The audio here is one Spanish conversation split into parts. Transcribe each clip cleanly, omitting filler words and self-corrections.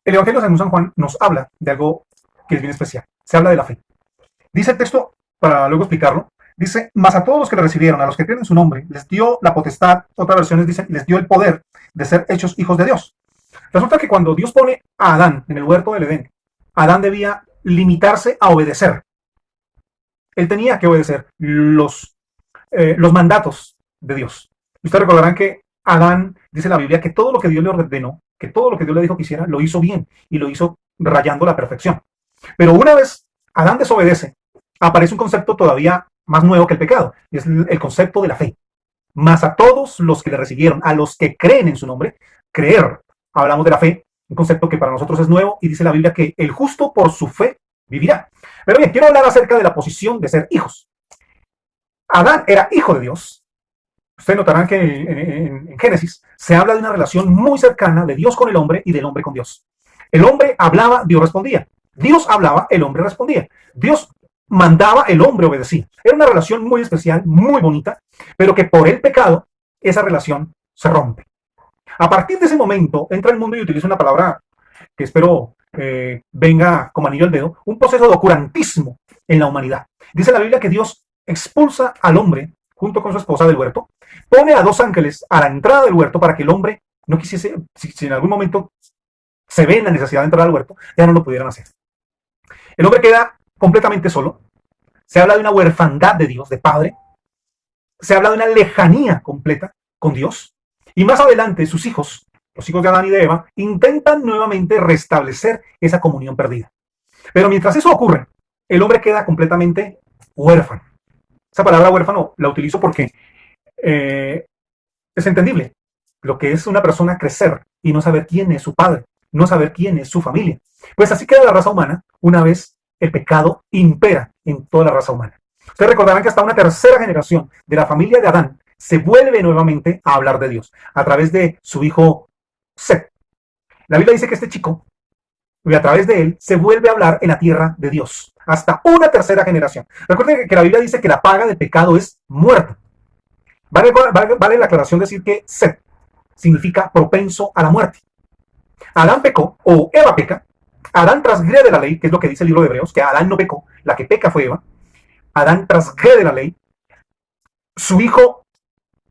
El Evangelio de San Juan nos habla de algo que es bien especial. Se habla de la fe. Dice el texto, para luego explicarlo, dice, mas a todos los que le recibieron, a los que creen en su nombre, les dio la potestad, otras versiones dicen, les dio el poder de ser hechos hijos de Dios. Resulta que cuando Dios pone a Adán en el huerto del Edén, Adán debía limitarse a obedecer. Él tenía que obedecer los mandatos de Dios. Ustedes recordarán que Adán, dice la Biblia, que todo lo que Dios le ordenó, que todo lo que Dios le dijo que hiciera, lo hizo bien y lo hizo rayando la perfección. Pero una vez Adán desobedece, aparece un concepto todavía más nuevo que el pecado, y es el concepto de la fe. Mas a todos los que le recibieron, a los que creen en su nombre, creer, hablamos de la fe, un concepto que para nosotros es nuevo, y dice la Biblia que el justo por su fe vivirá. Pero bien, quiero hablar acerca de la posición de ser hijos. Adán era hijo de Dios. Ustedes notarán que en Génesis se habla de una relación muy cercana de Dios con el hombre y del hombre con Dios. El hombre hablaba, Dios respondía. Dios hablaba, el hombre respondía. Dios mandaba, el hombre obedecía. Era una relación muy especial, muy bonita, pero que por el pecado esa relación se rompe. A partir de ese momento entra el mundo y utiliza una palabra que espero venga como anillo al dedo, un proceso de oscurantismo en la humanidad. Dice la Biblia que Dios expulsa al hombre junto con su esposa del huerto, pone a dos ángeles a la entrada del huerto para que el hombre no quisiese, si en algún momento se ve en la necesidad de entrar al huerto, ya no lo pudieran hacer. El hombre queda completamente solo. Se habla de una huerfandad de Dios, de Padre. Se habla de una lejanía completa con Dios. Y más adelante sus hijos, los hijos de Adán y de Eva, intentan nuevamente restablecer esa comunión perdida. Pero mientras eso ocurre, el hombre queda completamente huérfano. Esa palabra huérfano la utilizo porque es entendible lo que es una persona crecer y no saber quién es su padre, no saber quién es su familia. Pues así queda la raza humana una vez el pecado impera en toda la raza humana. Ustedes recordarán que hasta una tercera generación de la familia de Adán se vuelve nuevamente a hablar de Dios a través de su hijo Set. La Biblia dice que este chico, y a través de él, se vuelve a hablar en la tierra de Dios. Hasta una tercera generación. Recuerden que la Biblia dice que la paga del pecado es muerte. Vale la aclaración decir que Set significa propenso a la muerte. Adán pecó, o Eva peca. Adán transgrede la ley, que es lo que dice el libro de Hebreos, que Adán no pecó, la que peca fue Eva. Adán transgrede la ley. Su hijo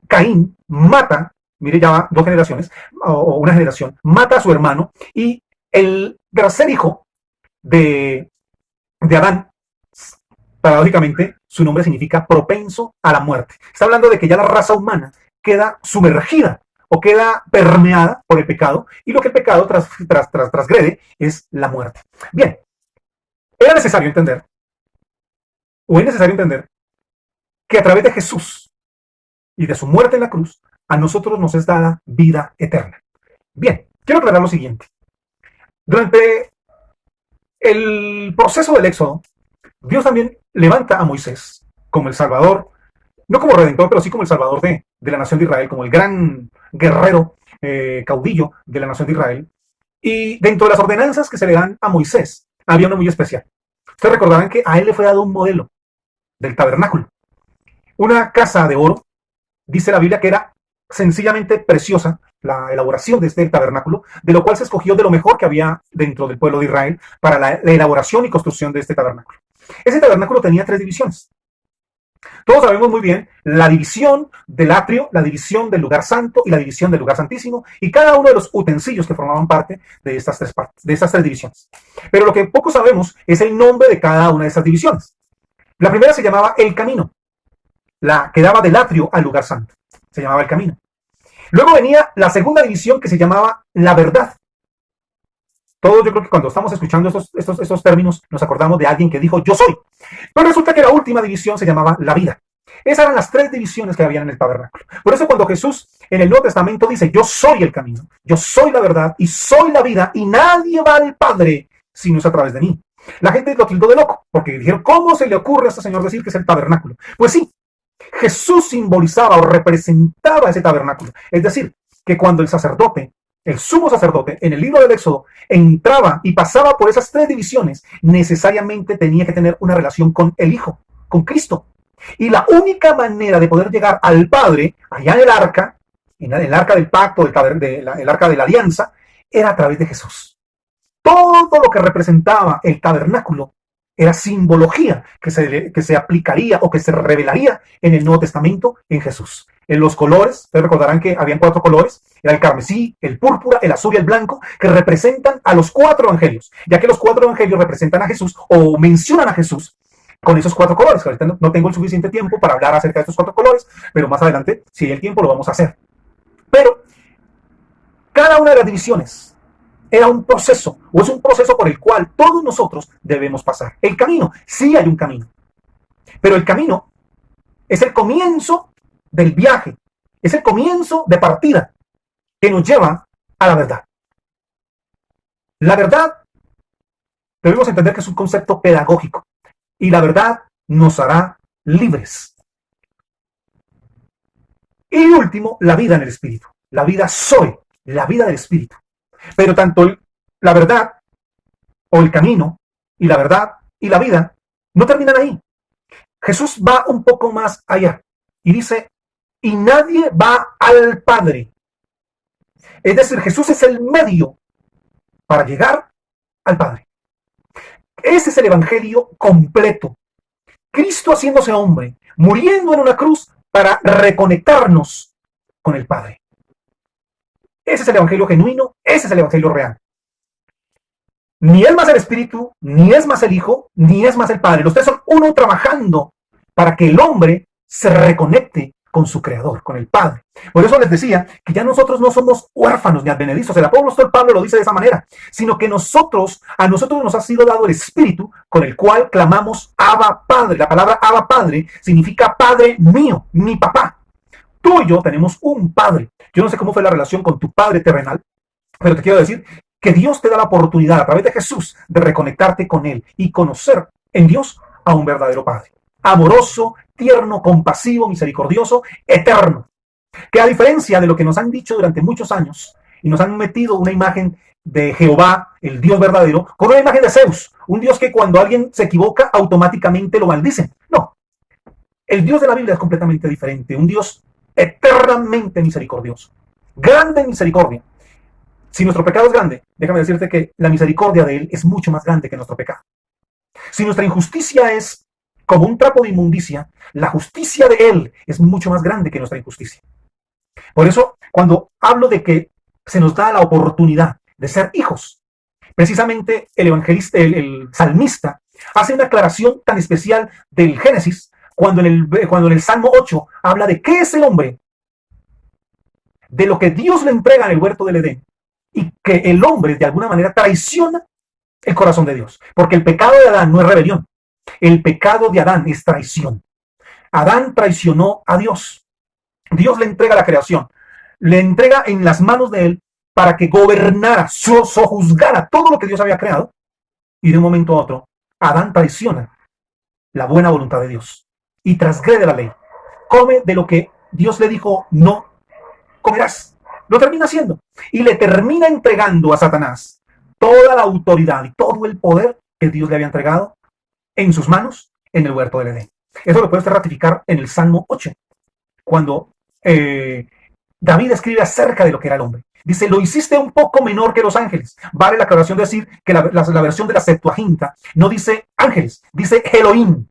Caín mata, mire, ya va dos generaciones, o una generación, mata a su hermano, y el tercer hijo de Adán, paradójicamente, su nombre significa propenso a la muerte. Está hablando de que ya la raza humana queda sumergida o queda permeada por el pecado, y lo que el pecado transgrede es la muerte. Bien, era necesario entender, o es necesario entender, que a través de Jesús y de su muerte en la cruz, a nosotros nos es dada vida eterna. Bien, quiero aclarar lo siguiente. Durante el proceso del Éxodo, Dios también levanta a Moisés como el Salvador, no como Redentor, pero sí como el Salvador de la nación de Israel, como el gran guerrero, caudillo de la nación de Israel. Y dentro de las ordenanzas que se le dan a Moisés, había uno muy especial. Ustedes recordarán que a él le fue dado un modelo del tabernáculo. Una casa de oro, dice la Biblia que era sencillamente preciosa la elaboración de este tabernáculo, de lo cual se escogió de lo mejor que había dentro del pueblo de Israel para la elaboración y construcción de este tabernáculo. Ese tabernáculo tenía tres divisiones. Todos sabemos muy bien la división del atrio, la división del lugar santo y la división del lugar santísimo, y cada uno de los utensilios que formaban parte de estas tres partes, de estas tres divisiones. Pero lo que poco sabemos es el nombre de cada una de esas divisiones. La primera se llamaba el camino, la que daba del atrio al lugar santo. Se llamaba el camino. Luego venía la segunda división que se llamaba la verdad. Todos yo creo que cuando estamos escuchando estos términos nos acordamos de alguien que dijo yo soy. Pero resulta que la última división se llamaba la vida. Esas eran las tres divisiones que había en el tabernáculo. Por eso cuando Jesús en el Nuevo Testamento dice yo soy el camino, yo soy la verdad y soy la vida y nadie va al Padre si no es a través de mí. La gente lo tildó de loco porque dijeron ¿cómo se le ocurre a este señor decir que es el tabernáculo? Pues sí, Jesús simbolizaba o representaba ese tabernáculo. Es decir, que cuando el sacerdote, el sumo sacerdote, en el libro del Éxodo, entraba y pasaba por esas tres divisiones, necesariamente tenía que tener una relación con el Hijo, con Cristo. Y la única manera de poder llegar al Padre, allá en el arca del pacto, el arca de la alianza, era a través de Jesús. Todo lo que representaba el tabernáculo era simbología que se aplicaría o que se revelaría en el Nuevo Testamento en Jesús. En los colores, ustedes recordarán que habían 4 colores, era el carmesí, el púrpura, el azul y el blanco, que representan a los 4 evangelios, ya que los 4 evangelios representan a Jesús o mencionan a Jesús con esos 4 colores. Ahorita no tengo el suficiente tiempo para hablar acerca de estos 4 colores, pero más adelante, si hay el tiempo, lo vamos a hacer. Pero cada una de las divisiones era un proceso, o es un proceso por el cual todos nosotros debemos pasar. El camino, sí hay un camino, pero el camino es el comienzo del viaje, es el comienzo de partida que nos lleva a la verdad. La verdad, debemos entender que es un concepto pedagógico, y la verdad nos hará libres. Y último, la vida en el Espíritu. La vida soy, la vida del Espíritu. Pero tanto la verdad o el camino y la verdad y la vida no terminan ahí. Jesús va un poco más allá y dice, y nadie va al Padre. Es decir, Jesús es el medio para llegar al Padre. Ese es el evangelio completo. Cristo haciéndose hombre, muriendo en una cruz para reconectarnos con el Padre. Ese es el evangelio genuino, ese es el evangelio real. Ni es más el Espíritu, ni es más el Hijo, ni es más el Padre. Los tres son uno trabajando para que el hombre se reconecte con su Creador, con el Padre. Por eso les decía que ya nosotros no somos huérfanos ni advenedizos. El apóstol Pablo lo dice de esa manera, sino que a nosotros nos ha sido dado el Espíritu con el cual clamamos Abba Padre. La palabra Abba Padre significa Padre mío, mi papá. Tú y yo tenemos un Padre. Yo no sé cómo fue la relación con tu Padre terrenal, pero te quiero decir que Dios te da la oportunidad a través de Jesús de reconectarte con Él y conocer en Dios a un verdadero Padre. Amoroso, tierno, compasivo, misericordioso, eterno. Que a diferencia de lo que nos han dicho durante muchos años y nos han metido una imagen de Jehová, el Dios verdadero, con una imagen de Zeus, un Dios que cuando alguien se equivoca automáticamente lo maldicen. No, el Dios de la Biblia es completamente diferente, un Dios eternamente misericordioso, grande en misericordia. Si nuestro pecado es grande, déjame decirte que la misericordia de Él es mucho más grande que nuestro pecado. Si nuestra injusticia es como un trapo de inmundicia, la justicia de Él es mucho más grande que nuestra injusticia. Por eso, cuando hablo de que se nos da la oportunidad de ser hijos, precisamente el evangelista, el salmista, hace una aclaración tan especial del Génesis, cuando en el Salmo 8 habla de qué es el hombre, de lo que Dios le entrega en el huerto del Edén, y que el hombre de alguna manera traiciona el corazón de Dios. Porque el pecado de Adán no es rebelión, el pecado de Adán es traición. Adán traicionó a Dios. Dios le entrega la creación, le entrega en las manos de él para que gobernara, sojuzgara todo lo que Dios había creado, y de un momento a otro, Adán traiciona la buena voluntad de Dios y transgrede la ley. Come de lo que Dios le dijo, no comerás. Lo termina haciendo y le termina entregando a Satanás toda la autoridad y todo el poder que Dios le había entregado en sus manos en el huerto del Edén. Eso lo puedes ratificar en el Salmo 8, cuando David escribe acerca de lo que era el hombre. Dice, lo hiciste un poco menor que los ángeles. Vale la aclaración de decir que la versión de la Septuaginta no dice ángeles, dice Elohim.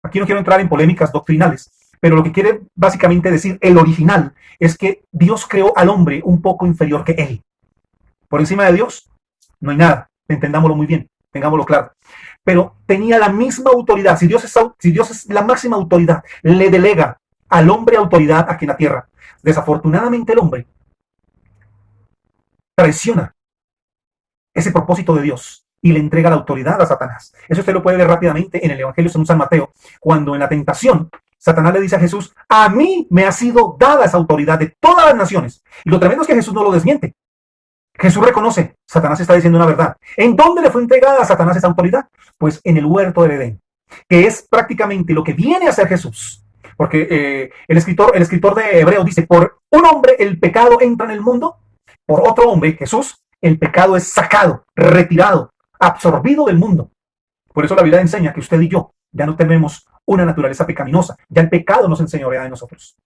Aquí no quiero entrar en polémicas doctrinales, pero lo que quiere básicamente decir el original es que Dios creó al hombre un poco inferior que él. Por encima de Dios no hay nada, entendámoslo muy bien, tengámoslo claro. Pero tenía la misma autoridad. Si Dios es la máxima autoridad, le delega al hombre autoridad aquí en la tierra. Desafortunadamente el hombre traiciona ese propósito de Dios y le entrega la autoridad a Satanás. Eso usted lo puede ver rápidamente en el Evangelio según San Mateo, cuando en la tentación Satanás le dice a Jesús, a mí me ha sido dada esa autoridad de todas las naciones. Y lo tremendo es que Jesús no lo desmiente. Jesús reconoce, Satanás está diciendo una verdad. ¿En dónde le fue entregada a Satanás esa autoridad? Pues en el huerto del Edén, que es prácticamente lo que viene a hacer Jesús. Porque el escritor de Hebreos dice, por un hombre el pecado entra en el mundo, por otro hombre, Jesús, el pecado es sacado, retirado, absorbido del mundo. Por eso la Biblia enseña que usted y yo ya no tenemos una naturaleza pecaminosa, ya el pecado nos enseñorea de nosotros.